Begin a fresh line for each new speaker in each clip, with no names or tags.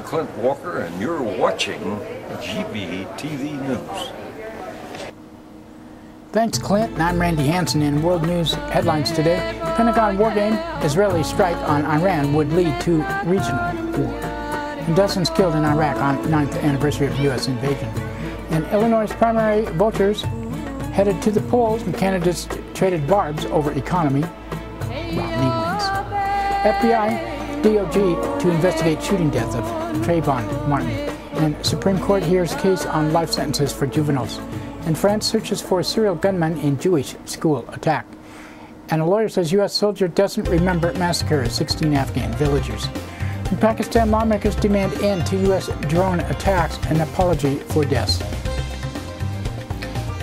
Clint Walker, and you're watching GVTV News.
Thanks, Clint. And I'm Randy Hansen. In world news headlines today, Pentagon war game, Israeli strike on Iran would lead to regional war. And dozens killed in Iraq on 9th anniversary of U.S. invasion. And Illinois' primary voters headed to the polls, and candidates traded barbs over economy. Romney wins. FBI, DOJ to investigate shooting death of Trayvon Martin. And Supreme Court hears case on life sentences for juveniles. And France searches for serial gunman in Jewish school attack. And a lawyer says U.S. soldier doesn't remember massacre of 16 Afghan villagers. In Pakistan, lawmakers demand end to U.S. drone attacks and apology for deaths.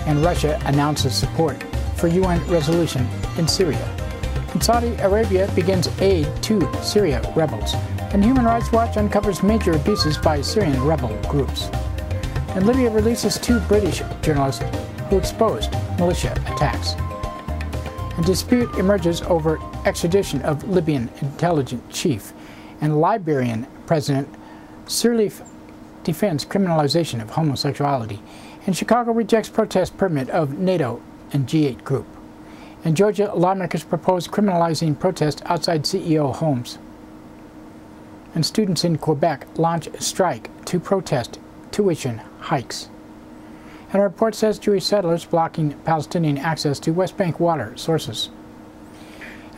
And Russia announces support for UN resolution in Syria. And Saudi Arabia begins aid to Syria rebels. And Human Rights Watch uncovers major abuses by Syrian rebel groups. And Libya releases 2 British journalists who exposed militia attacks. And dispute emerges over extradition of Libyan intelligence chief. And Liberian President Sirleaf defends criminalization of homosexuality. And Chicago rejects protest permit of NATO and G8 group. And Georgia lawmakers propose criminalizing protest outside CEO homes. And students in Quebec launch a strike to protest tuition hikes. And a report says Jewish settlers blocking Palestinian access to West Bank water sources.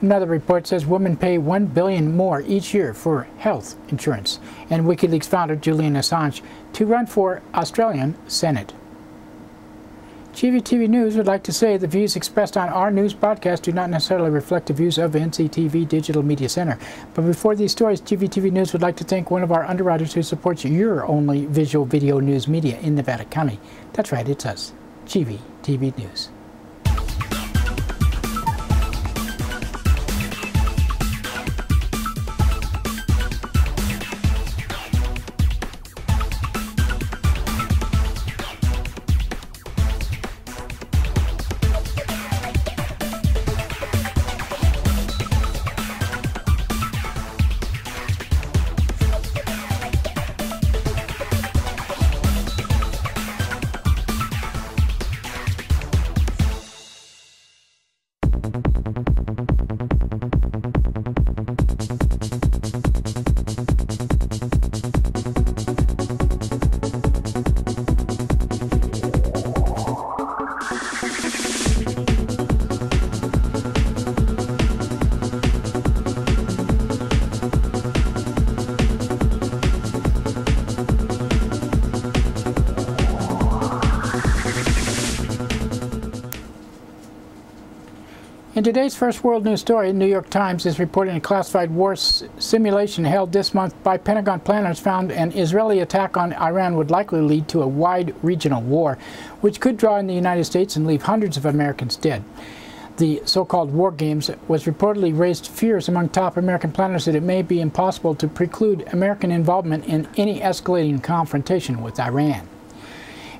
Another report says women pay $1 billion more each year for health insurance. And WikiLeaks founder Julian Assange to run for Australian Senate. GVTV News would like to say the views expressed on our news broadcast do not necessarily reflect the views of NCTV Digital Media Center. But before these stories, GVTV News would like to thank one of our underwriters who supports your only visual video news media in Nevada County. That's right, it's us, GVTV News. In today's first world news story, New York Times is reporting a classified war simulation held this month by Pentagon planners found an Israeli attack on Iran would likely lead to a wide regional war, which could draw in the United States and leave hundreds of Americans dead. The so-called war games was reportedly raised fears among top American planners that it may be impossible to preclude American involvement in any escalating confrontation with Iran.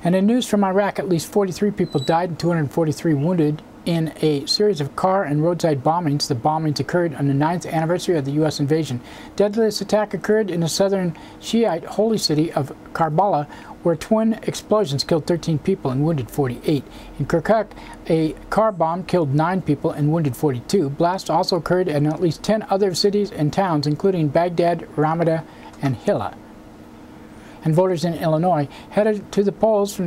And in news from Iraq, at least 43 people died and 243 wounded in a series of car and roadside bombings. The bombings occurred on the 9th anniversary of the U.S. invasion. Deadliest attack occurred in the southern Shiite holy city of Karbala, where twin explosions killed 13 people and wounded 48. In Kirkuk, a car bomb killed 9 people and wounded 42. Blasts also occurred in at least 10 other cities and towns, including Baghdad, Ramada, and Hilla. And voters in Illinois headed to the polls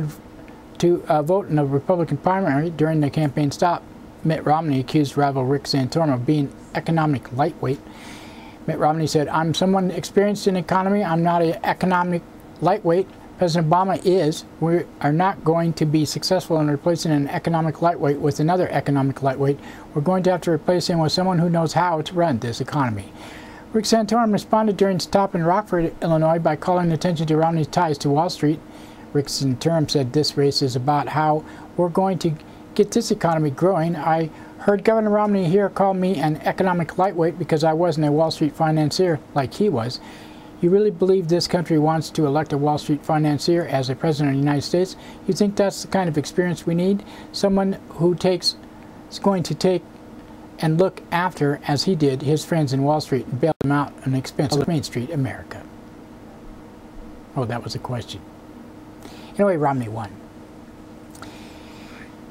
to vote in a Republican primary. During the campaign stop, Mitt Romney accused rival Rick Santorum of being economic lightweight. Mitt Romney said, "I'm someone experienced in economy. I'm not an economic lightweight. President Obama is. We are not going to be successful in replacing an economic lightweight with another economic lightweight. We're going to have to replace him with someone who knows how to run this economy." Rick Santorum responded during his stop in Rockford, Illinois, by calling attention to Romney's ties to Wall Street. Rick Santorum said this race is about how we're going to get this economy growing. I heard Governor Romney here call me an economic lightweight because I wasn't a Wall Street financier like he was. You really believe this country wants to elect a Wall Street financier as a president of the United States? You think that's the kind of experience we need? Someone who is going to take and look after, as he did, his friends in Wall Street and bail them out on the expense of Main Street America. Oh, that was a question. Anyway, Romney won.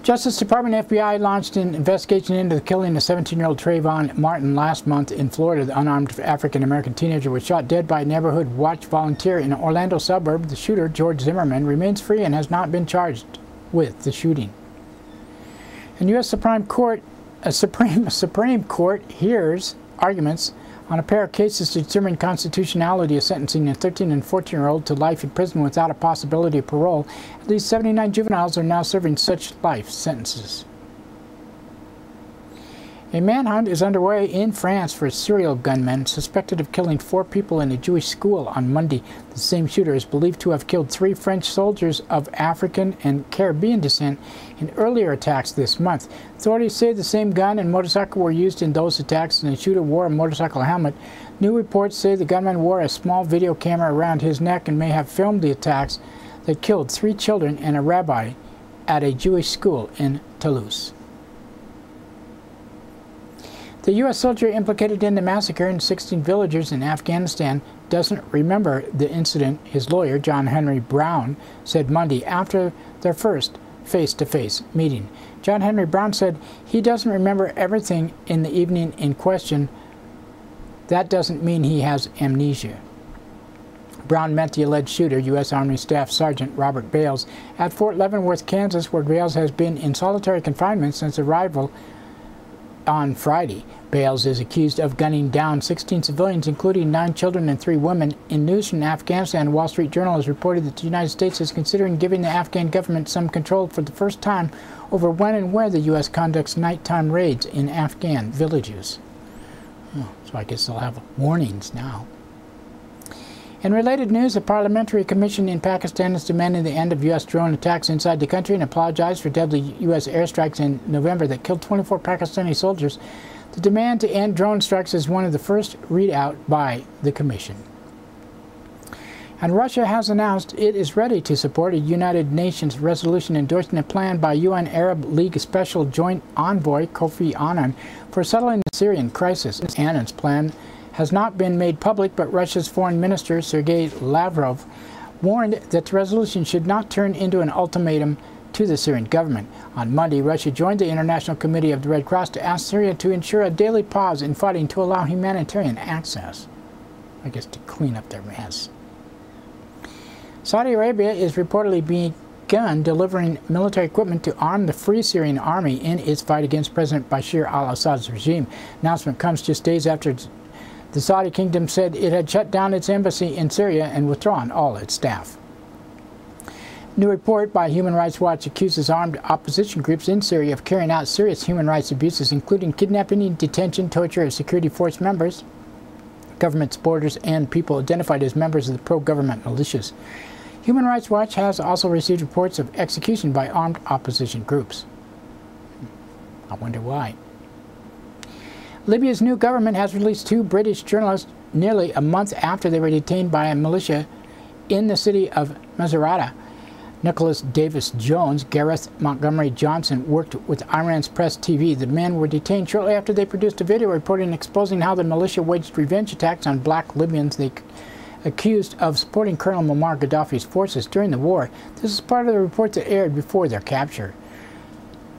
Justice Department FBI launched an investigation into the killing of 17-year-old Trayvon Martin last month in Florida. The unarmed African-American teenager was shot dead by a neighborhood watch volunteer in an Orlando suburb. The shooter, George Zimmerman, remains free and has not been charged with the shooting. And U.S. Supreme Court hears arguments on a pair of cases to determine constitutionality of sentencing a 13 and 14-year-old to life in prison without a possibility of parole. At least 79 juveniles are now serving such life sentences. A manhunt is underway in France for a serial gunman suspected of killing 4 people in a Jewish school on Monday. The same shooter is believed to have killed 3 French soldiers of African and Caribbean descent in earlier attacks this month. Authorities say the same gun and motorcycle were used in those attacks, and the shooter wore a motorcycle helmet. New reports say the gunman wore a small video camera around his neck and may have filmed the attacks that killed 3 children and a rabbi at a Jewish school in Toulouse. The U.S. soldier implicated in the massacre in 16 villagers in Afghanistan doesn't remember the incident, his lawyer, John Henry Brown, said Monday after their first face-to-face meeting. John Henry Brown said he doesn't remember everything in the evening in question. That doesn't mean he has amnesia. Brown met the alleged shooter, U.S. Army Staff Sergeant Robert Bales, at Fort Leavenworth, Kansas, where Bales has been in solitary confinement since arrival on Friday. Bales is accused of gunning down 16 civilians, including 9 children and 3 women. In news from Afghanistan, the Wall Street Journal has reported that the United States is considering giving the Afghan government some control for the first time over when and where the U.S. conducts nighttime raids in Afghan villages. Oh, so I guess they'll have warnings now. In related news, a parliamentary commission in Pakistan is demanding the end of U.S. drone attacks inside the country and apologized for deadly U.S. airstrikes in November that killed 24 Pakistani soldiers. The demand to end drone strikes is one of the first read out by the commission. And Russia has announced it is ready to support a United Nations resolution endorsing a plan by UN Arab League Special Joint Envoy Kofi Annan for settling the Syrian crisis. Annan's plan has not been made public, but Russia's Foreign Minister Sergei Lavrov warned that the resolution should not turn into an ultimatum to the Syrian government. On Monday, Russia joined the International Committee of the Red Cross to ask Syria to ensure a daily pause in fighting to allow humanitarian access. I guess to clean up their mess. Saudi Arabia is reportedly begun delivering military equipment to arm the Free Syrian Army in its fight against President Bashar al-Assad's regime. Announcement comes just days after the Saudi kingdom said it had shut down its embassy in Syria and withdrawn all its staff. New report by Human Rights Watch accuses armed opposition groups in Syria of carrying out serious human rights abuses, including kidnapping, detention, torture of security force members, government supporters, and people identified as members of the pro-government militias. Human Rights Watch has also received reports of execution by armed opposition groups. I wonder why. Libya's new government has released 2 British journalists nearly a month after they were detained by a militia in the city of Macerata. Nicholas Davis Jones, Gareth Montgomery Johnson worked with Iran's Press TV. The men were detained shortly after they produced a video reporting exposing how the militia waged revenge attacks on black Libyans they accused of supporting Colonel Muammar Gaddafi's forces during the war. This is part of the report that aired before their capture.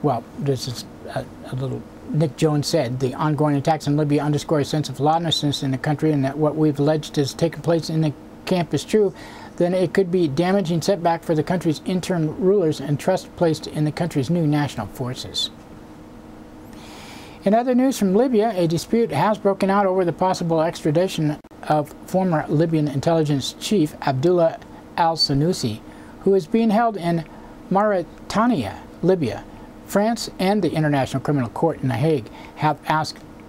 Well, this is a little... Nick Jones said, the ongoing attacks in Libya underscore a sense of lawlessness in the country, and that what we've alleged has taken place in the camp is true, then it could be a damaging setback for the country's interim rulers and trust placed in the country's new national forces. In other news from Libya, a dispute has broken out over the possible extradition of former Libyan intelligence chief Abdullah al-Sanusi, who is being held in Mauritania, Libya. France and the International Criminal Court in The Hague have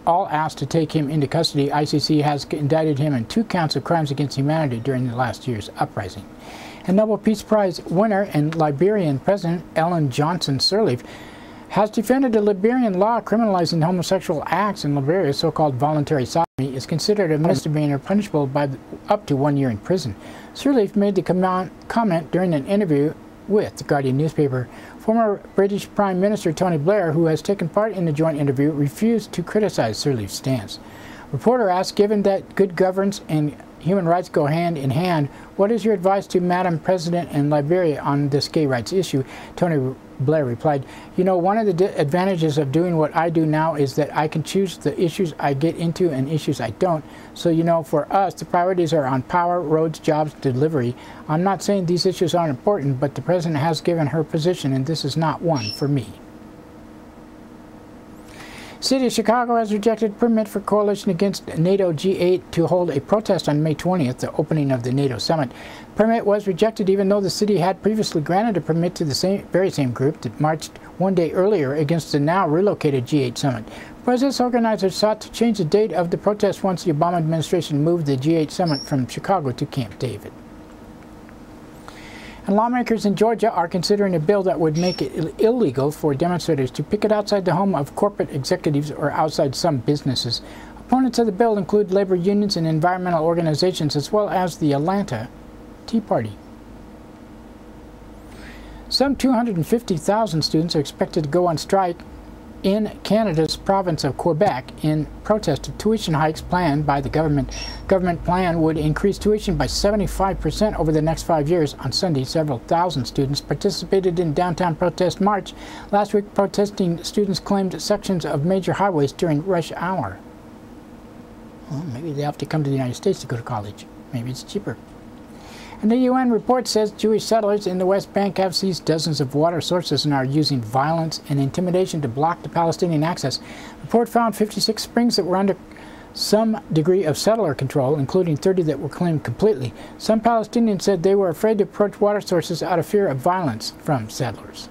all asked to take him into custody. ICC has indicted him in 2 counts of crimes against humanity during the last year's uprising. And Nobel Peace Prize winner and Liberian President Ellen Johnson Sirleaf has defended a Liberian law criminalizing homosexual acts in Liberia. So-called voluntary sodomy is considered a misdemeanor punishable by up to 1 year in prison. Sirleaf made the comment during an interview with the Guardian newspaper. Former British Prime Minister Tony Blair, who has taken part in the joint interview, refused to criticize Sirleaf's stance. Reporter asked, given that good governance and human rights go hand in hand. What is your advice to Madam President in Liberia on this gay rights issue? Tony Blair replied, you know, one of the advantages of doing what I do now is that I can choose the issues I get into and issues I don't. So, you know, for us, the priorities are on power, roads, jobs, delivery. I'm not saying these issues aren't important, but the president has given her position, and this is not one for me. City of Chicago has rejected permit for coalition against NATO G8 to hold a protest on May 20th, the opening of the NATO summit. Permit was rejected even though the city had previously granted a permit to the very same group that marched one day earlier against the now relocated G8 summit. Protest organizers sought to change the date of the protest once the Obama administration moved the G8 summit from Chicago to Camp David. And lawmakers in Georgia are considering a bill that would make it illegal for demonstrators to picket outside the home of corporate executives or outside some businesses. Opponents of the bill include labor unions and environmental organizations, as well as the Atlanta Tea Party. Some 250,000 students are expected to go on strike in Canada's province of Quebec in protest of tuition hikes planned by the government. Government plan would increase tuition by 75% over the next 5 years. On Sunday, several thousand students participated in downtown protest march. Last week, protesting students claimed sections of major highways during rush hour. Well, maybe they have to come to the United States to go to college. Maybe it's cheaper. And the UN report says Jewish settlers in the West Bank have seized dozens of water sources and are using violence and intimidation to block the Palestinian access. The report found 56 springs that were under some degree of settler control, including 30 that were claimed completely. Some Palestinians said they were afraid to approach water sources out of fear of violence from settlers.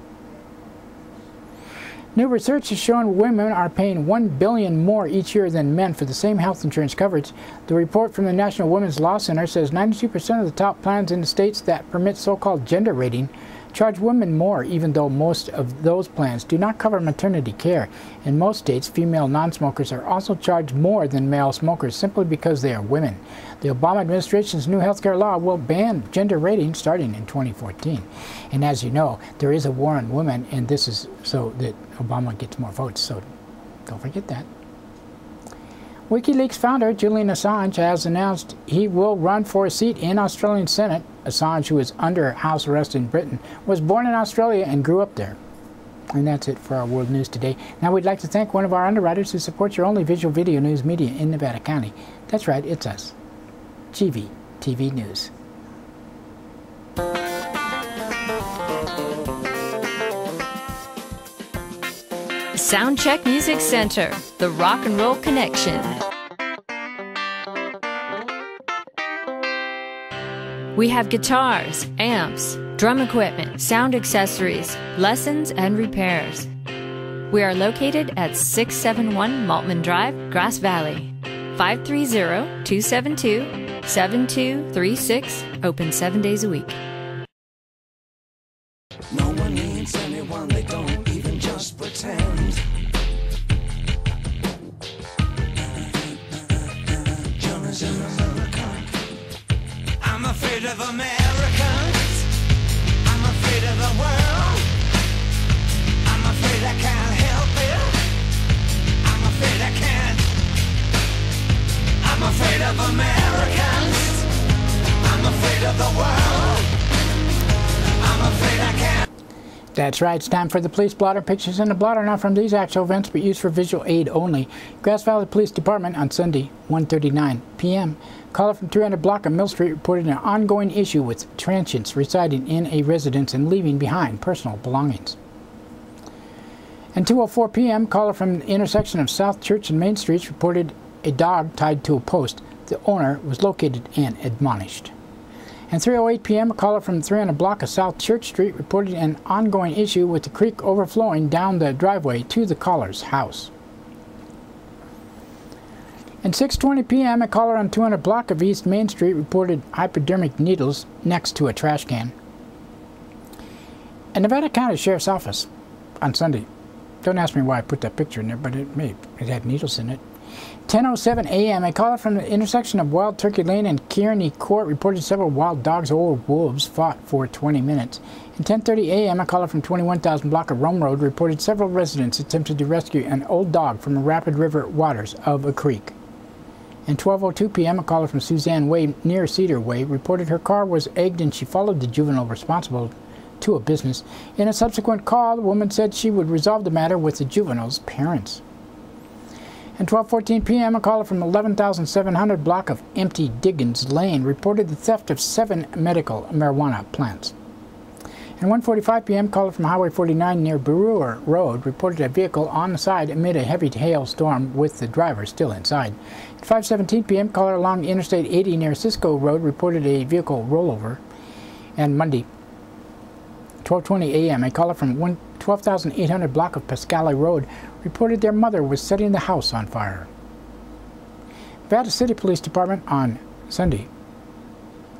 New research has shown women are paying $1 billion more each year than men for the same health insurance coverage. The report from the National Women's Law Center says 92% of the top plans in the states that permit so-called gender rating charge women more, even though most of those plans do not cover maternity care. In most states, female non-smokers are also charged more than male smokers simply because they are women. The Obama administration's new health care law will ban gender rating starting in 2014. And as you know, there is a war on women, and this is so that Obama gets more votes, so don't forget that. WikiLeaks founder Julian Assange has announced he will run for a seat in Australian Senate. Assange, who is under house arrest in Britain, was born in Australia and grew up there. And that's it for our world news today. Now we'd like to thank one of our underwriters who supports your only visual video news media in Nevada County. That's right, it's us. GVTV News.
Soundcheck Music Center, the rock and roll connection. We have guitars, amps, drum equipment, sound accessories, lessons, and repairs. We are located at 671 Maltman Drive, Grass Valley. 530-272-7236, open 7 days a week.
No one needs anyone, they don't even just pretend. John is an American. I'm afraid of Americans. I'm afraid of the world. I'm afraid I can't help it. I'm afraid I can't. I'm afraid of Americans. I'm afraid of the world. I'm afraid I can't.
That's right, it's time for the police blotter. Pictures in the blotter not from these actual events but used for visual aid only. Grass Valley Police Department on Sunday, 1:39 p.m. Caller from 300 block of Mill Street reported an ongoing issue with transients residing in a residence and leaving behind personal belongings. And 2:04 p.m. caller from the intersection of South Church and Main Streets reported a dog tied to a post. The owner was located and admonished. And 3:08 p.m. a caller from 300 block of South Church Street reported an ongoing issue with the creek overflowing down the driveway to the caller's house. And 6:20 p.m. a caller on 200 block of East Main Street reported hypodermic needles next to a trash can. And Nevada County Sheriff's Office on Sunday. Don't ask me why I put that picture in there, but it had needles in it. 10:07 a.m. a caller from the intersection of Wild Turkey Lane and Kearney Court reported several wild dogs or wolves fought for 20 minutes. And 10:30 a.m. a caller from 21,000 block of Rome Road reported several residents attempted to rescue an old dog from the rapid river waters of a creek. And 12:02 p.m., a caller from Suzanne Way near Cedar Way reported her car was egged and she followed the juvenile responsible to a business. In a subsequent call, the woman said she would resolve the matter with the juvenile's parents. And 12:14 p.m., a caller from 11,700 block of Empty Diggins Lane reported the theft of 7 medical marijuana plants. And 1:45 p.m., caller from Highway 49 near Brewer Road reported a vehicle on the side amid a heavy hailstorm with the driver still inside. At 5:17 p.m., caller along Interstate 80 near Cisco Road reported a vehicle rollover. And Monday, 12:20 a.m., a caller from 12,800 block of Pascali Road reported their mother was setting the house on fire. Nevada City Police Department on Sunday,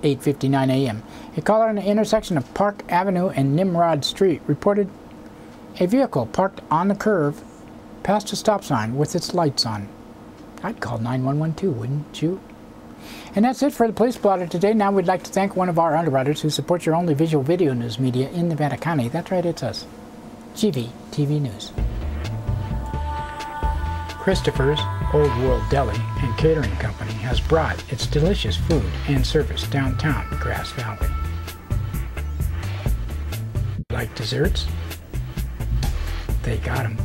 8:59 a.m. A caller on the intersection of Park Avenue and Nimrod Street reported a vehicle parked on the curve past a stop sign with its lights on. I'd call 911 too, wouldn't you? And that's it for the Police Blotter today. Now we'd like to thank one of our underwriters who supports your only visual video news media in Nevada County. That's right, it's us. GVTV News. Christopher's Old World Deli and Catering Company has brought its delicious food and service downtown Grass Valley. Like desserts? They got 'em.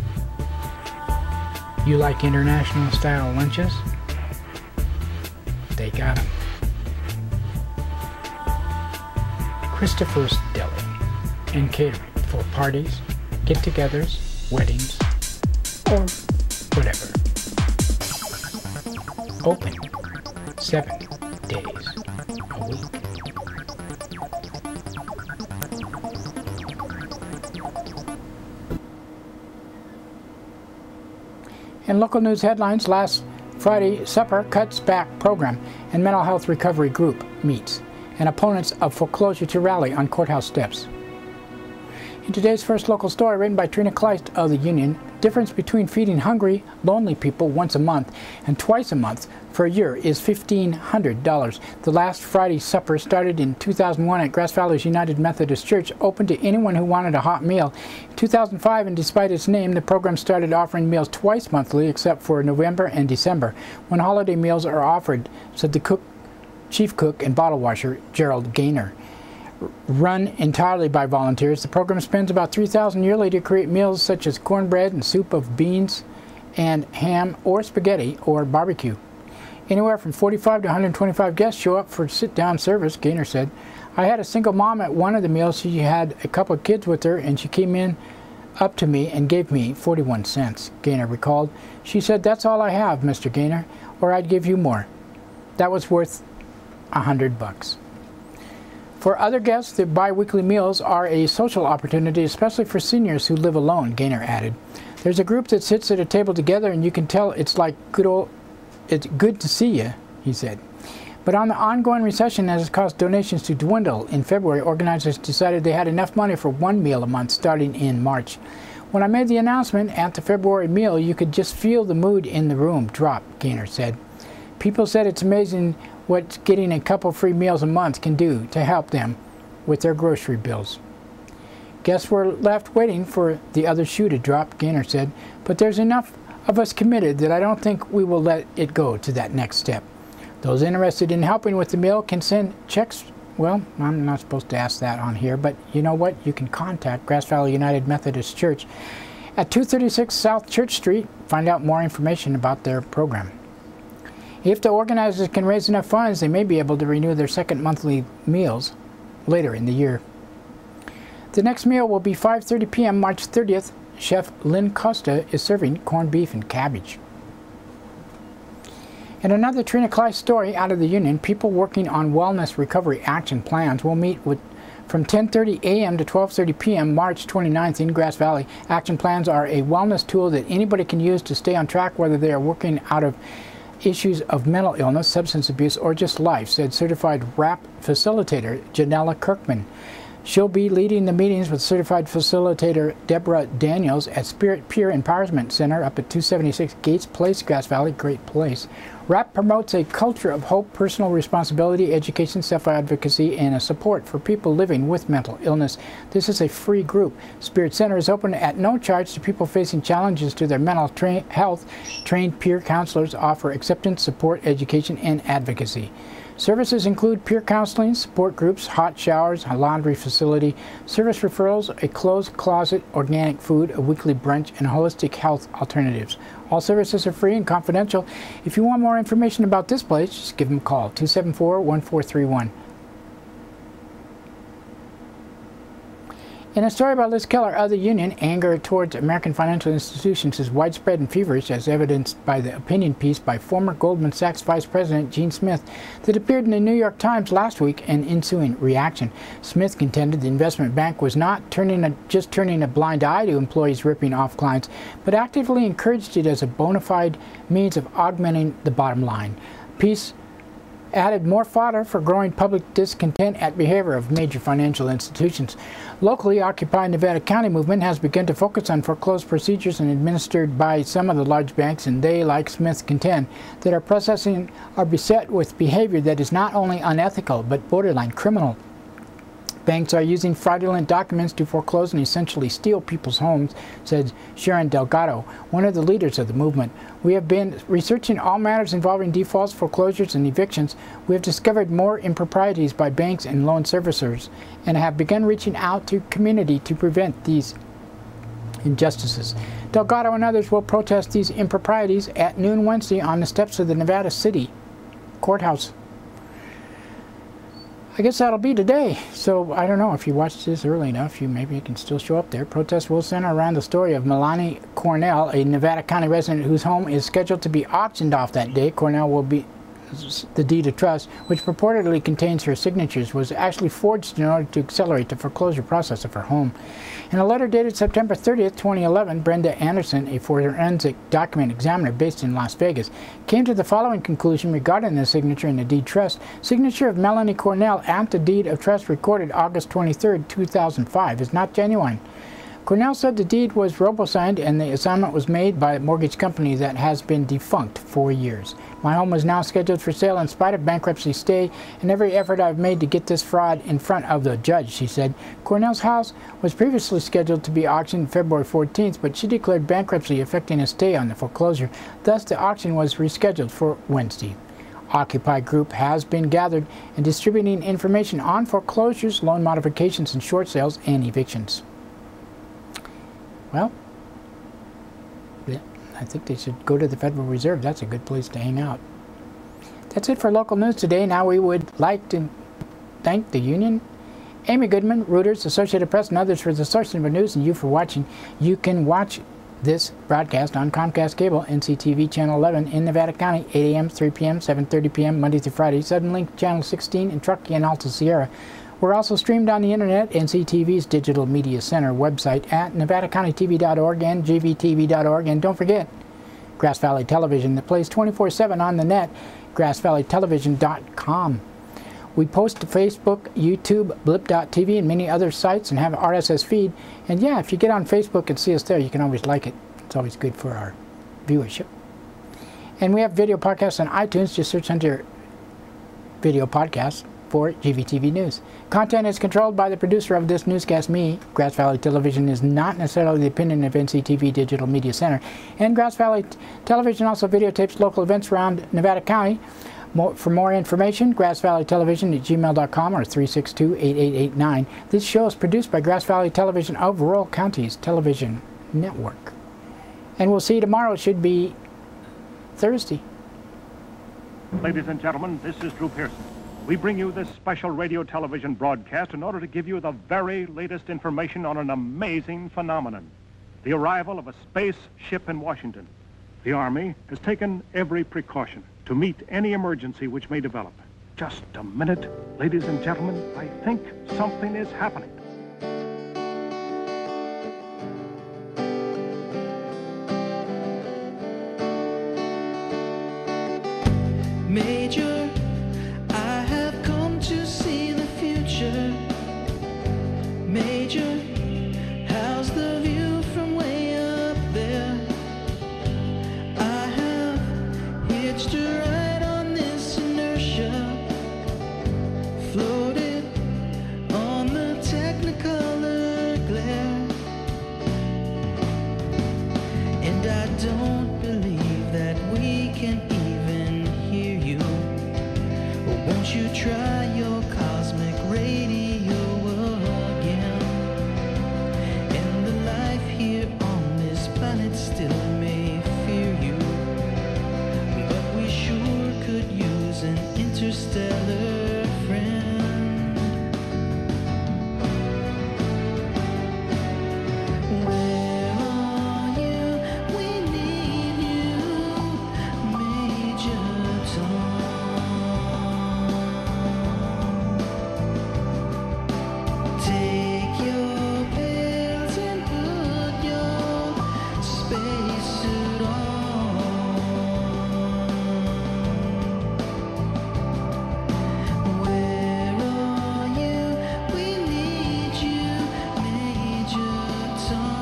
You like international style lunches? They got 'em. Christopher's Deli and Catering for parties, get-togethers, weddings, or whatever. Open 7 days a week. In local news headlines, last Friday, supper cuts back program and mental health recovery group meets, and opponents of foreclosure to rally on courthouse steps. In today's first local story, written by Trina Kleist of the Union, difference between feeding hungry, lonely people once a month and twice a month for a year is $1,500. The last Friday supper started in 2001 at Grass Valley's United Methodist Church, open to anyone who wanted a hot meal. In 2005, and despite its name, the program started offering meals twice monthly except for November and December, when holiday meals are offered, said the chief cook and bottle washer, Gerald Gaynor. Run entirely by volunteers, the program spends about $3,000 yearly to create meals such as cornbread and soup of beans and ham or spaghetti or barbecue. Anywhere from 45 to 125 guests show up for sit-down service, Gaynor said. I had a single mom at one of the meals. She had a couple of kids with her, and she came in up to me and gave me 41 cents, Gaynor recalled. She said, "That's all I have, Mr. Gaynor, or I'd give you more." That was worth $100. For other guests, the bi-weekly meals are a social opportunity, especially for seniors who live alone, Gaynor added. There's a group that sits at a table together, and you can tell it's like it's good to see you, he said. But on the ongoing recession that has caused donations to dwindle, in February, organizers decided they had enough money for one meal a month starting in March. When I made the announcement at the February meal, you could just feel the mood in the room drop, Gaynor said. People said it's amazing what getting a couple free meals a month can do to help them with their grocery bills. Guests were left waiting for the other shoe to drop, Gaynor said, but there's enough of us committed that I don't think we will let it go to that next step. Those interested in helping with the meal can send checks. Well, I'm not supposed to ask that on here, but you know what? You can contact Grass Valley United Methodist Church at 236 South Church Street. Find out more information about their program. If the organizers can raise enough funds, they may be able to renew their second monthly meals later in the year. The next meal will be 5:30 p.m. March 30th. Chef Lynn Costa is serving corned beef and cabbage. In another Trina Kleist story out of the Union, people working on wellness recovery action plans will meet from 10:30 a.m. to 12:30 p.m. March 29th in Grass Valley. Action plans are a wellness tool that anybody can use to stay on track whether they are working out of issues of mental illness, substance abuse, or just life, said certified RAP facilitator Janella Kirkman. She'll be leading the meetings with certified facilitator Deborah Daniels at Spirit Peer Empowerment Center up at 276 Gates Place, Grass Valley. Great place. RAP promotes a culture of hope, personal responsibility, education, self-advocacy, and a support for people living with mental illness. This is a free group. Spirit Center is open at no charge to people facing challenges to their mental health. Trained peer counselors offer acceptance, support, education, and advocacy. Services include peer counseling, support groups, hot showers, a laundry facility, service referrals, a closed closet, organic food, a weekly brunch, and holistic health alternatives. All services are free and confidential. If you want more information about this place, just give them a call, 274-1431. In a story about Liz Keller of the Union, anger towards American financial institutions is widespread and feverish, as evidenced by the opinion piece by former Goldman Sachs Vice President Gene Smith that appeared in the New York Times last week and ensuing reaction. Smith contended the investment bank was not just turning a blind eye to employees ripping off clients, but actively encouraged it as a bona fide means of augmenting the bottom line. Piece added more fodder for growing public discontent at behavior of major financial institutions. Locally, Occupy Nevada County movement has begun to focus on foreclosed procedures and administered by some of the large banks, and they, like Smith, contend that our processing are beset with behavior that is not only unethical but borderline criminal. Banks are using fraudulent documents to foreclose and essentially steal people's homes, said Sharon Delgado, one of the leaders of the movement. We have been researching all matters involving defaults, foreclosures, and evictions. We have discovered more improprieties by banks and loan servicers and have begun reaching out to community to prevent these injustices. Delgado and others will protest these improprieties at noon Wednesday on the steps of the Nevada City Courthouse. I guess that'll be today. So I don't know if you watched this early enough, maybe you can still show up there. Protests will center around the story of Melanie Cornell, a Nevada County resident whose home is scheduled to be auctioned off that day. Cornell will be the deed of trust, which purportedly contains her signatures, was actually forged in order to accelerate the foreclosure process of her home. In a letter dated September 30th, 2011, Brenda Anderson, a forensic document examiner based in Las Vegas, came to the following conclusion regarding the signature in the deed trust. Signature of Melanie Cornell at the deed of trust recorded August 23rd, 2005 is not genuine. Cornell said the deed was robo-signed and the assignment was made by a mortgage company that has been defunct for years. My home is now scheduled for sale in spite of bankruptcy stay and every effort I've made to get this fraud in front of the judge, she said. Cornell's house was previously scheduled to be auctioned February 14th, but she declared bankruptcy affecting a stay on the foreclosure. Thus, the auction was rescheduled for Wednesday. Occupy Group has been gathered and distributing information on foreclosures, loan modifications, and short sales and evictions. Well, yeah, I think they should go to the Federal Reserve. That's a good place to hang out. That's it for local news today. Now we would like to thank the Union, Amy Goodman, Reuters, Associated Press, and others for the sourcing of our news, and you for watching. You can watch this broadcast on Comcast Cable, NCTV Channel 11 in Nevada County, 8 a.m., 3 p.m., 7:30 p.m., Monday through Friday. Suddenlink Channel 16 in Truckee and Alta Sierra. We're also streamed on the internet, NCTV's Digital Media Center website at NevadaCountyTV.org and GVTV.org. And don't forget, Grass Valley Television that plays 24/7 on the net, GrassValleyTelevision.com. We post to Facebook, YouTube, Blip.tv, and many other sites and have an RSS feed. And yeah, if you get on Facebook and see us there, you can always like it. It's always good for our viewership. And we have video podcasts on iTunes. Just search under video podcasts for GVTV News. Content is controlled by the producer of this newscast, me. Grass Valley Television is not necessarily the opinion of NCTV Digital Media Center. And Grass Valley Television also videotapes local events around Nevada County. For more information, grassvalleytelevision@gmail.com or 362-8889. This show is produced by Grass Valley Television of Rural Counties Television Network. And we'll see you tomorrow. It should be Thursday.
Ladies and gentlemen, this is Drew Pearson. We bring you this special radio television broadcast in order to give you the very latest information on an amazing phenomenon, the arrival of a spaceship in Washington. The Army has taken every precaution to meet any emergency which may develop. Just a minute, ladies and gentlemen, I think something is happening.
Major, I have come to see the future. Major, how's the view from way up there? I have hitched a ride.
floated on the Technicolor glare. And I don't believe that we can even hear you. Won't you try your cosmic radio again? And the life here on this planet still may fear you, but we sure could use an interstellar friend. Where are you? We need you, Major Tom. Take your pills and put your spacesuit on. Where are you? We need you, Major Tom.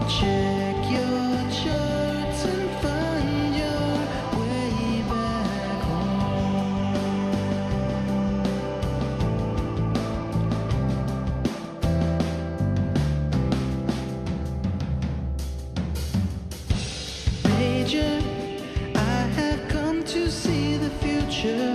Check your charts and find your way back home. Major, I have come to see the future.